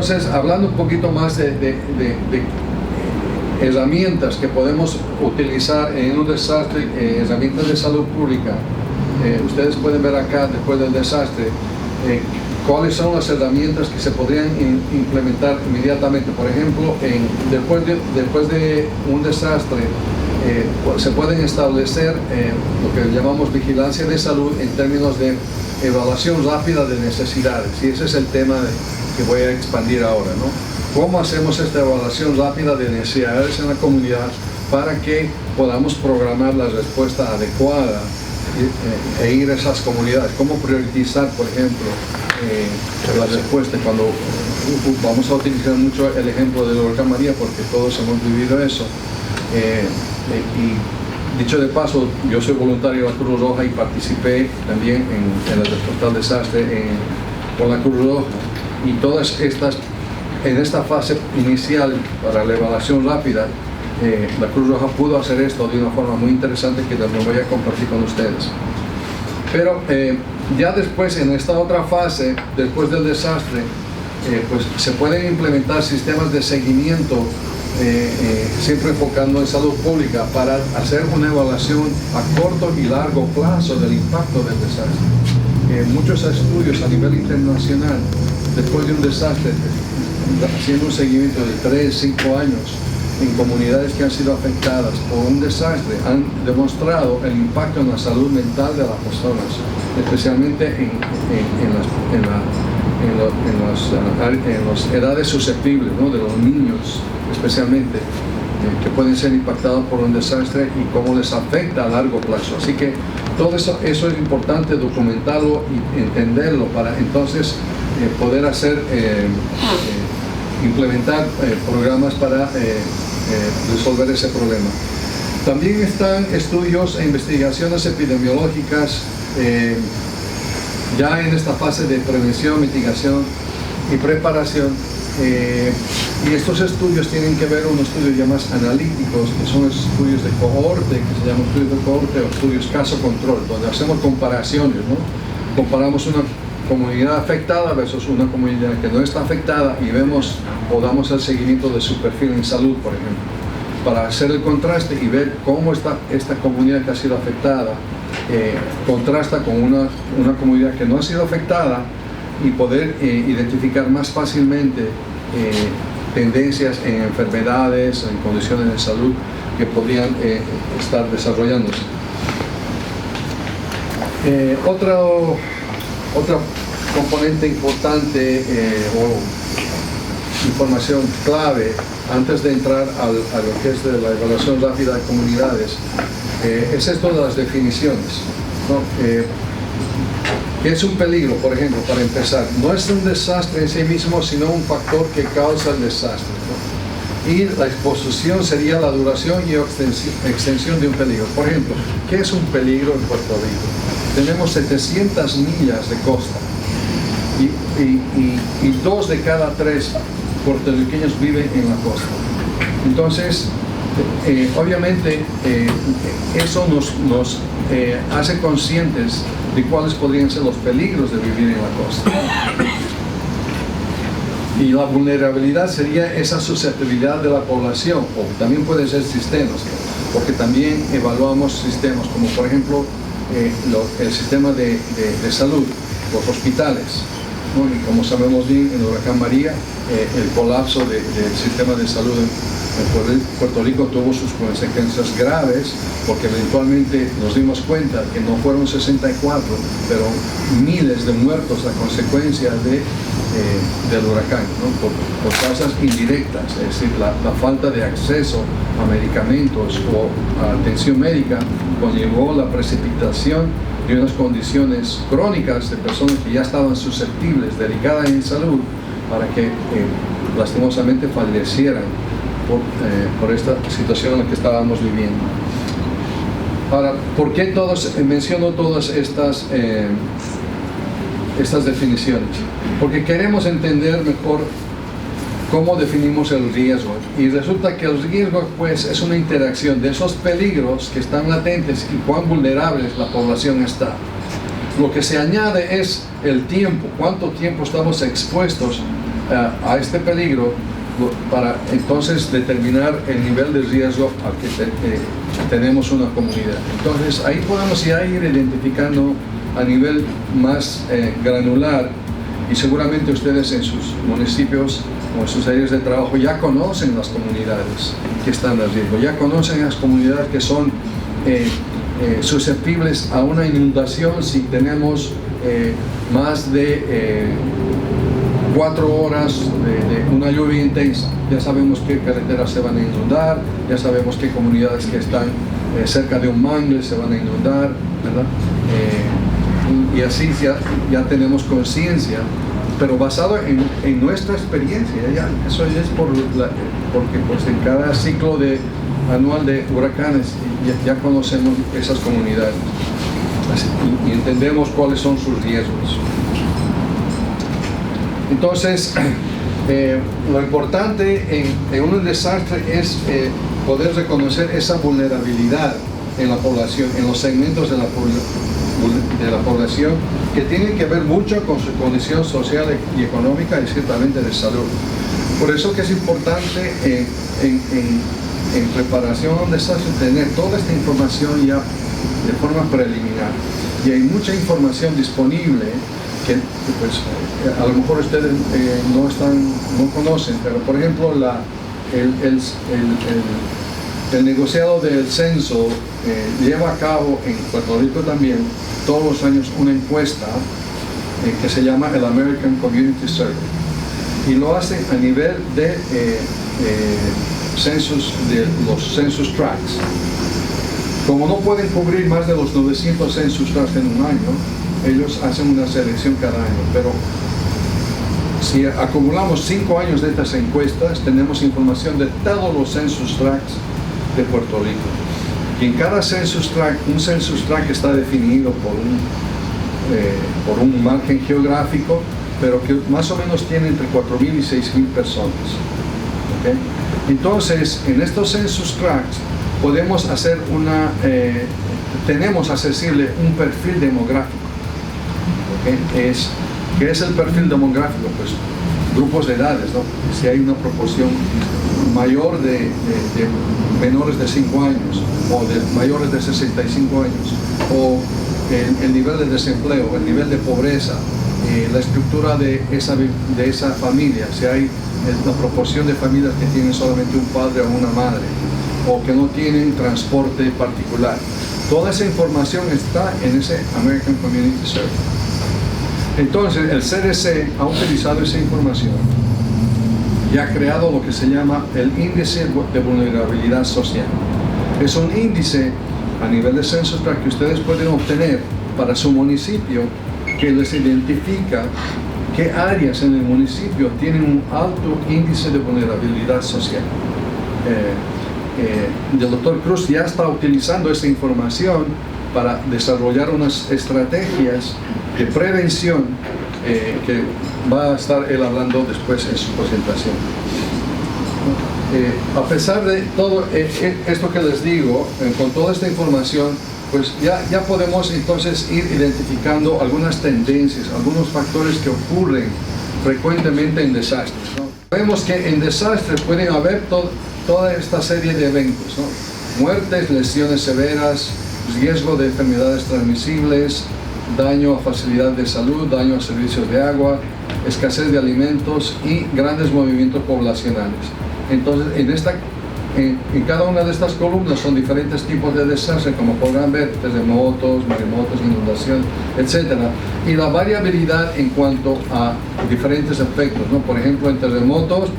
Entonces, hablando un poquito más de herramientas que podemos utilizar en un desastre, herramientas de salud pública, ustedes pueden ver acá, después del desastre, cuáles son las herramientas que se podrían implementar inmediatamente. Por ejemplo, después de un desastre, se pueden establecer lo que llamamos vigilancia de salud en términos de evaluación rápida de necesidades, y ese es el tema que voy a expandir ahora, ¿no? ¿Cómo hacemos esta evaluación rápida de necesidades en la comunidad para que podamos programar la respuesta adecuada e ir a esas comunidades? ¿Cómo priorizar, por ejemplo, la respuesta? Cuando vamos a utilizar mucho el ejemplo del huracán María, porque todos hemos vivido eso. Y dicho de paso, yo soy voluntario de la Cruz Roja y participé también en la respuesta al desastre con la Cruz Roja. Y todas estas, en esta fase inicial para la evaluación rápida, la Cruz Roja pudo hacer esto de una forma muy interesante que también voy a compartir con ustedes. Pero ya después, en esta otra fase, después del desastre, pues se pueden implementar sistemas de seguimiento, siempre enfocando en salud pública, para hacer una evaluación a corto y largo plazo del impacto del desastre. Muchos estudios a nivel internacional, después de un desastre, haciendo un seguimiento de 3, 5 años en comunidades que han sido afectadas por un desastre, han demostrado el impacto en la salud mental de las personas, especialmente en las edades susceptibles, ¿no? De los niños especialmente, que pueden ser impactados por un desastre y cómo les afecta a largo plazo. Así que todo eso es importante documentarlo y entenderlo para entonces poder implementar programas para resolver ese problema. También están estudios e investigaciones epidemiológicas ya en esta fase de prevención, mitigación y preparación. Y estos estudios tienen que ver unos estudios ya más analíticos, que son estudios de cohorte, que se llaman estudios de cohorte o estudios caso-control, donde hacemos comparaciones, ¿no? Comparamos una comunidad afectada versus una comunidad que no está afectada y vemos o damos el seguimiento de su perfil en salud, por ejemplo, para hacer el contraste y ver cómo esta comunidad que ha sido afectada contrasta con una comunidad que no ha sido afectada, y poder identificar más fácilmente tendencias en enfermedades, en condiciones de salud que podrían estar desarrollándose. Otra componente importante o información clave antes de entrar a lo que es de la evaluación rápida de comunidades es esto de las definiciones, ¿no? ¿Qué es un peligro? Por ejemplo, para empezar, no es un desastre en sí mismo, sino un factor que causa el desastre, ¿no? Y la exposición sería la duración y extensión de un peligro. Por ejemplo, ¿qué es un peligro en Puerto Rico? Tenemos 700 millas de costa y 2 de cada 3 puertorriqueños viven en la costa. Entonces, obviamente, eso nos hace conscientes de cuáles podrían ser los peligros de vivir en la costa. Y la vulnerabilidad sería esa susceptibilidad de la población, o también pueden ser sistemas, porque también evaluamos sistemas como, por ejemplo, el sistema de salud, los hospitales, ¿no? Y como sabemos bien, en el huracán María, el colapso del sistema de salud en Puerto Rico tuvo sus consecuencias graves, porque eventualmente nos dimos cuenta que no fueron 64, pero miles de muertos a consecuencia del huracán, ¿no? por causas indirectas, es decir, la falta de acceso a medicamentos o a atención médica conllevó la precipitación de unas condiciones crónicas de personas que ya estaban susceptibles, delicadas en salud, para que lastimosamente fallecieran por esta situación en la que estábamos viviendo. Ahora, ¿por qué menciono todas estas definiciones? Porque queremos entender mejor cómo definimos el riesgo, y resulta que el riesgo pues es una interacción de esos peligros que están latentes y cuán vulnerables la población está. Lo que se añade es el tiempo, cuánto tiempo estamos expuestos a este peligro para entonces determinar el nivel de riesgo al que tenemos una comunidad. Entonces ahí podemos ya ir identificando a nivel más granular, y seguramente ustedes en sus municipios o en sus áreas de trabajo ya conocen las comunidades que están a riesgo, ya conocen las comunidades que son susceptibles a una inundación si tenemos más de 4 horas de una lluvia intensa. Ya sabemos qué carreteras se van a inundar, ya sabemos qué comunidades que están cerca de un mangle se van a inundar, ¿verdad? Y así ya tenemos conciencia, pero basado en nuestra experiencia. Eso es porque pues, en cada ciclo anual de huracanes ya conocemos esas comunidades y entendemos cuáles son sus riesgos. Entonces, lo importante en un desastre es poder reconocer esa vulnerabilidad en la población, en los segmentos de la población que tienen que ver mucho con su condición social y económica y ciertamente de salud. Por eso que es importante en preparación a un desastre tener toda esta información ya de forma preliminar. Y hay mucha información disponible que pues, a lo mejor ustedes no conocen, pero por ejemplo el negociado del censo lleva a cabo en Puerto Rico también todos los años una encuesta que se llama el American Community Survey, y lo hacen a nivel de los census tracts. Como no pueden cubrir más de los 900 census tracts en un año, ellos hacen una selección cada año, pero si acumulamos 5 años de estas encuestas, tenemos información de todos los census tracts de Puerto Rico. Y en cada census tract, un census tract está definido por un margen geográfico, pero que más o menos tiene entre 4.000 y 6.000 personas. ¿Okay? Entonces, en estos census tracts podemos hacer tenemos accesible un perfil demográfico. ¿Okay? ¿Qué es el perfil demográfico? Pues grupos de edades, ¿no? Si hay una proporción mayor de menores de 5 años o de mayores de 65 años, o el nivel de desempleo, el nivel de pobreza, la estructura de esa familia, si hay la proporción de familias que tienen solamente un padre o una madre, o que no tienen transporte particular. Toda esa información está en ese American Community Survey. Entonces, el CDC ha utilizado esa información y ha creado lo que se llama el índice de vulnerabilidad social. Es un índice a nivel de censos para que ustedes pueden obtener para su municipio, que les identifica qué áreas en el municipio tienen un alto índice de vulnerabilidad social. El doctor Cruz ya está utilizando esa información para desarrollar unas estrategias de prevención que va a estar él hablando después en su presentación. A pesar de todo esto que les digo, con toda esta información, pues ya podemos entonces ir identificando algunas tendencias, algunos factores que ocurren frecuentemente en desastres, ¿no? Vemos que en desastres pueden haber toda esta serie de eventos, ¿no? Muertes, lesiones severas, riesgo de enfermedades transmisibles, daño a facilidad de salud, daño a servicios de agua, escasez de alimentos y grandes movimientos poblacionales. Entonces, en cada una de estas columnas son diferentes tipos de desastres, como podrán ver, terremotos, maremotos, inundación, etc. Y la variabilidad en cuanto a diferentes efectos, ¿no? Por ejemplo, en terremotos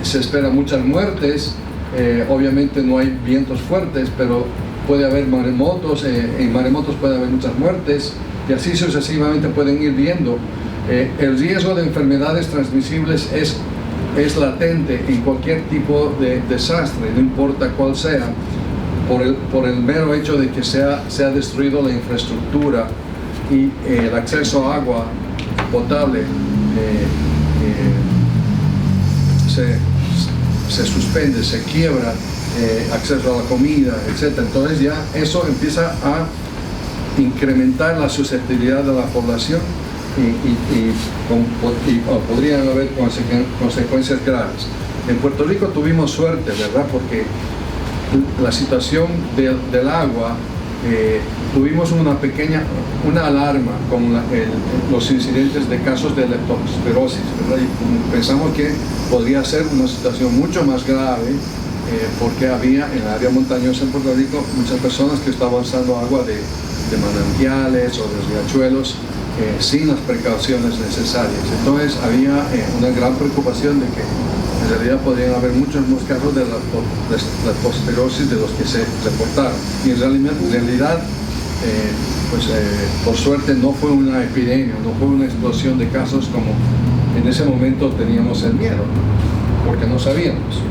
se esperan muchas muertes, obviamente no hay vientos fuertes, pero puede haber maremotos, en maremotos puede haber muchas muertes, y así sucesivamente pueden ir viendo. El riesgo de enfermedades transmisibles es latente en cualquier tipo de desastre, no importa cuál sea, por el mero hecho de que se ha destruido la infraestructura y el acceso a agua potable se suspende, se quiebra, acceso a la comida, etc. Entonces ya eso empieza a incrementar la susceptibilidad de la población podrían haber consecuencias graves. En Puerto Rico tuvimos suerte, ¿verdad? Porque la situación del agua, tuvimos una alarma con los incidentes de casos de leptospirosis, ¿verdad? Y pensamos que podría ser una situación mucho más grave, porque había en el área montañosa en Puerto Rico muchas personas que estaban usando agua de manantiales o de riachuelos sin las precauciones necesarias. Entonces había una gran preocupación de que en realidad podrían haber muchos más casos de leptospirosis de los que se reportaron. Y en realidad por suerte no fue una epidemia, no fue una explosión de casos como en ese momento teníamos el miedo, porque no sabíamos.